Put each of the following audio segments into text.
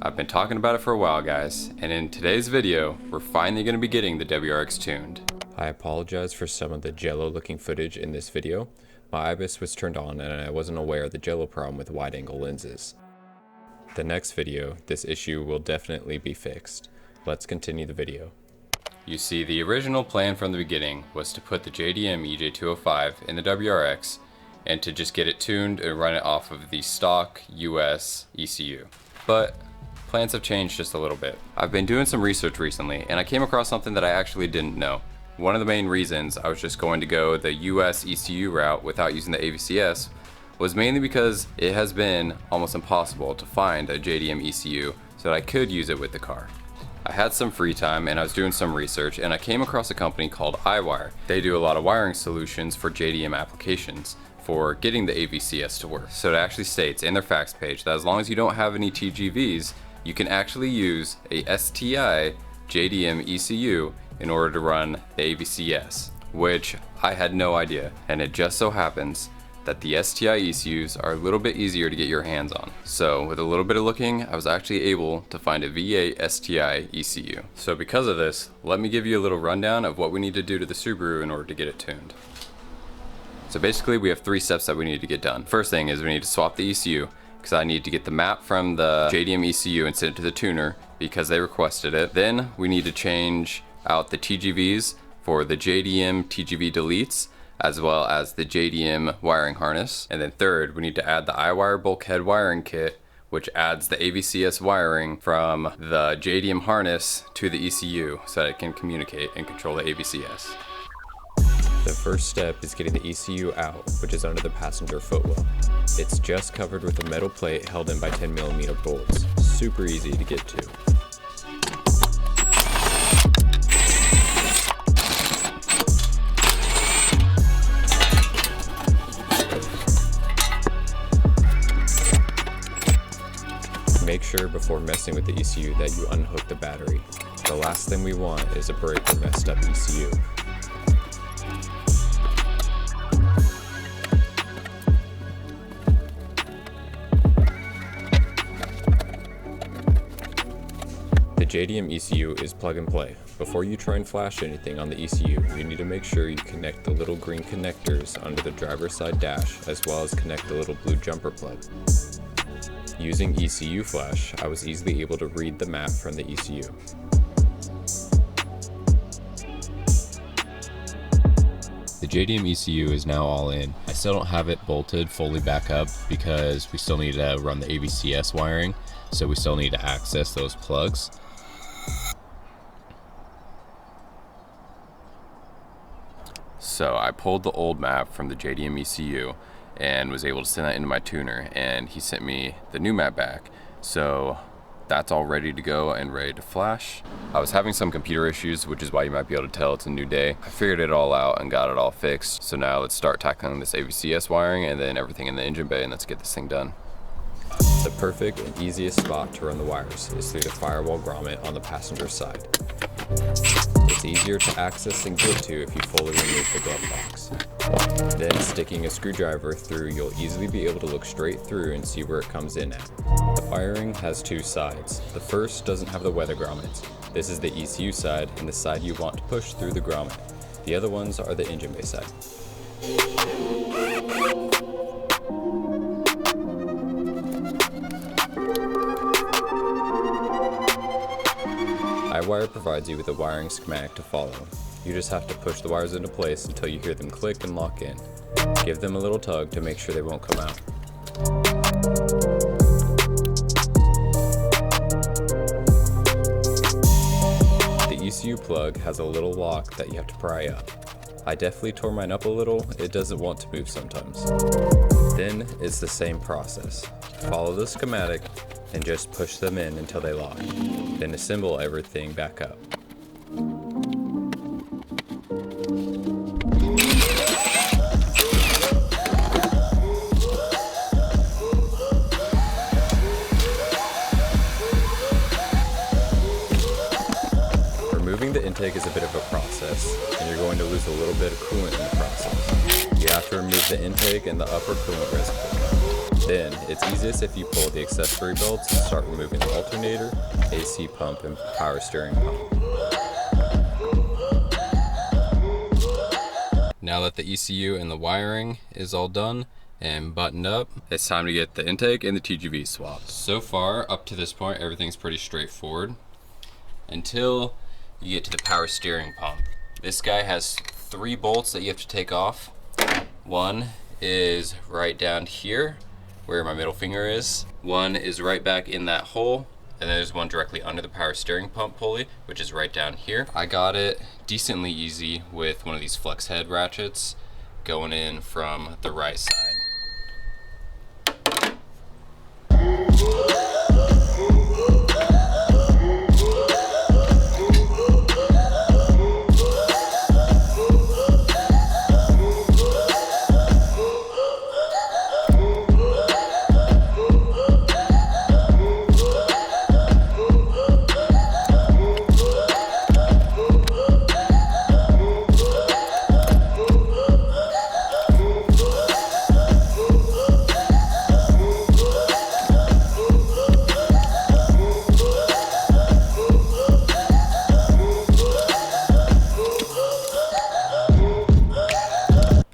I've been talking about it for a while, guys, and in today's video, we're finally going to be getting the WRX tuned. I apologize for some of the jello looking footage in this video. My IBIS was turned on and I wasn't aware of the jello problem with wide angle lenses. The next video, this issue will definitely be fixed. Let's continue the video. You see, the original plan from the beginning was to put the JDM EJ205 in the WRX and to just get it tuned and run it off of the stock US ECU. But plans have changed just a little bit. I've been doing some research recently and I came across something that I actually didn't know. One of the main reasons I was just going to go the US ECU route without using the AVCS was mainly because it has been almost impossible to find a JDM ECU so that I could use it with the car. I had some free time and I was doing some research and I came across a company called iWire. They do a lot of wiring solutions for JDM applications for getting the AVCS to work. So it actually states in their facts page that as long as you don't have any TGVs, you can actually use a STI JDM ECU in order to run the AVCS, which I had no idea. And it just so happens that the STI ECUs are a little bit easier to get your hands on. So with a little bit of looking, I was actually able to find a V8 STI ECU. So because of this, let me give you a little rundown of what we need to do to the Subaru in order to get it tuned. So basically we have 3 steps that we need to get done. First thing is we need to swap the ECU, because I need to get the map from the JDM ECU and send it to the tuner because they requested it. Then we need to change out the TGVs for the JDM TGV deletes as well as the JDM wiring harness. And then third, we need to add the iWire bulkhead wiring kit, which adds the AVCS wiring from the JDM harness to the ECU so that it can communicate and control the AVCS. The first step is getting the ECU out, which is under the passenger footwell. It's just covered with a metal plate held in by 10mm bolts. Super easy to get to. Make sure before messing with the ECU that you unhook the battery. The last thing we want is a break or messed up ECU. The JDM ECU is plug and play. Before you try and flash anything on the ECU, you need to make sure you connect the little green connectors under the driver's side dash as well as connect the little blue jumper plug. Using ECUFlash, I was easily able to read the map from the ECU. The JDM ECU is now all in. I still don't have it bolted fully back up because we still need to run the AVCS wiring, so we still need to access those plugs. So I pulled the old map from the JDM ECU and was able to send that into my tuner, and he sent me the new map back. So that's all ready to go and ready to flash. I was having some computer issues, which is why you might be able to tell it's a new day. I figured it all out and got it all fixed. So now let's start tackling this AVCS wiring and then everything in the engine bay, and let's get this thing done. The perfect and easiest spot to run the wires is through the firewall grommet on the passenger side. It's easier to access and get to if you fully remove the glove box. Then sticking a screwdriver through, you'll easily be able to look straight through and see where it comes in at. The wiring has 2 sides. The first doesn't have the weather grommets. This is the ECU side and the side you want to push through the grommet. The other ones are the engine bay side. iWire provides you with a wiring schematic to follow. You just have to push the wires into place until you hear them click and lock in. Give them a little tug to make sure they won't come out. The ECU plug has a little lock that you have to pry up. I definitely tore mine up a little, it doesn't want to move sometimes. Then it's the same process. Follow the schematic and just push them in until they lock. Then assemble everything back up. Removing the intake is a bit of a process, and you're going to lose a little bit of coolant in the process. You have to remove the intake and the upper coolant reservoir. Then it's easiest if you pull the accessory belts and start removing the alternator, AC pump, and power steering pump. Now that the ECU and the wiring is all done and buttoned up, it's time to get the intake and the TGV swapped. So far, up to this point, everything's pretty straightforward until you get to the power steering pump. This guy has 3 bolts that you have to take off. One is right down here where my middle finger is. One is right back in that hole. And there's one directly under the power steering pump pulley, which is right down here. I got it decently easy with one of these flex head ratchets going in from the right side.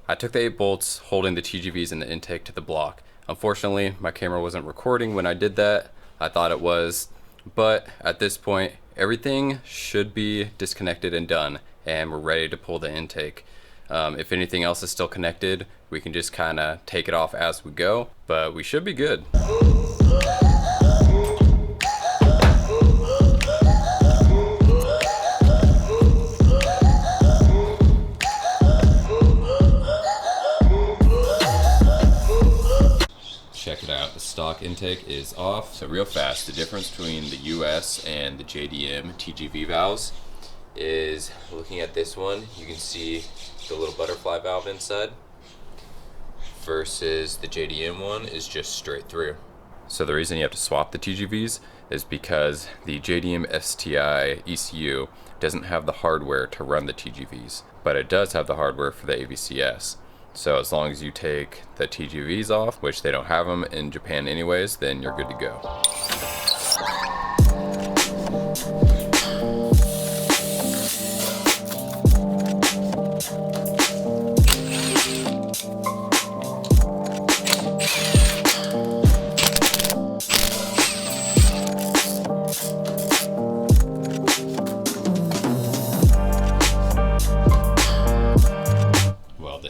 I took the 8 bolts holding the TGVs and the intake to the block. Unfortunately, my camera wasn't recording when I did that. I thought it was, but at this point, everything should be disconnected and done, and we're ready to pull the intake. If anything else is still connected, we can just kind of take it off as we go, but we should be good. Check it out, the stock intake is off. So real fast, the difference between the US and the JDM TGV valves is, looking at this one, you can see the little butterfly valve inside versus the JDM one is just straight through. So the reason you have to swap the TGVs is because the JDM STI ECU doesn't have the hardware to run the TGVs, but it does have the hardware for the AVCS. So as long as you take the TGVs off, which they don't have them in Japan anyways, then you're good to go.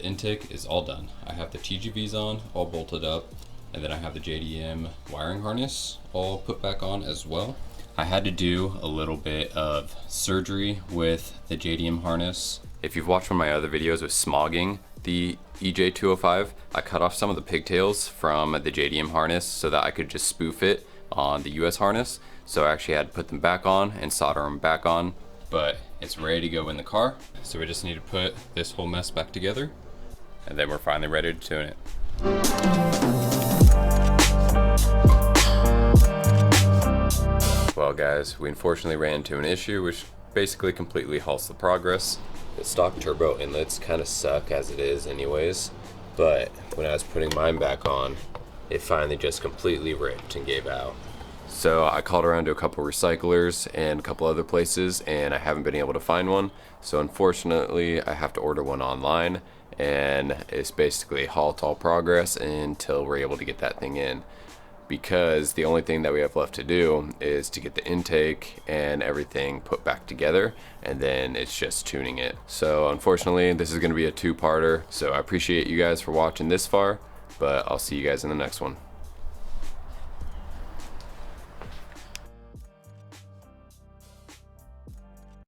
Intake is all done. I have the TGVs on, all bolted up, and then I have the JDM wiring harness all put back on as well. I had to do a little bit of surgery with the JDM harness. If you've watched one of my other videos with smogging the EJ205, I cut off some of the pigtails from the JDM harness so that I could just spoof it on the US harness. So I actually had to put them back on and solder them back on, but it's ready to go in the car. So we just need to put this whole mess back together, and then we're finally ready to tune it. Well guys, we unfortunately ran into an issue which basically completely halts the progress. The stock turbo inlets kind of suck as it is anyways, but when I was putting mine back on, it finally just completely ripped and gave out. So I called around to a couple recyclers and a couple other places, and I haven't been able to find one. So unfortunately, I have to order one online, and it's basically halt all progress until we're able to get that thing in, because the only thing that we have left to do is to get the intake and everything put back together, and then it's just tuning it. So unfortunately, this is going to be a 2-parter, so I appreciate you guys for watching this far, but I'll see you guys in the next one.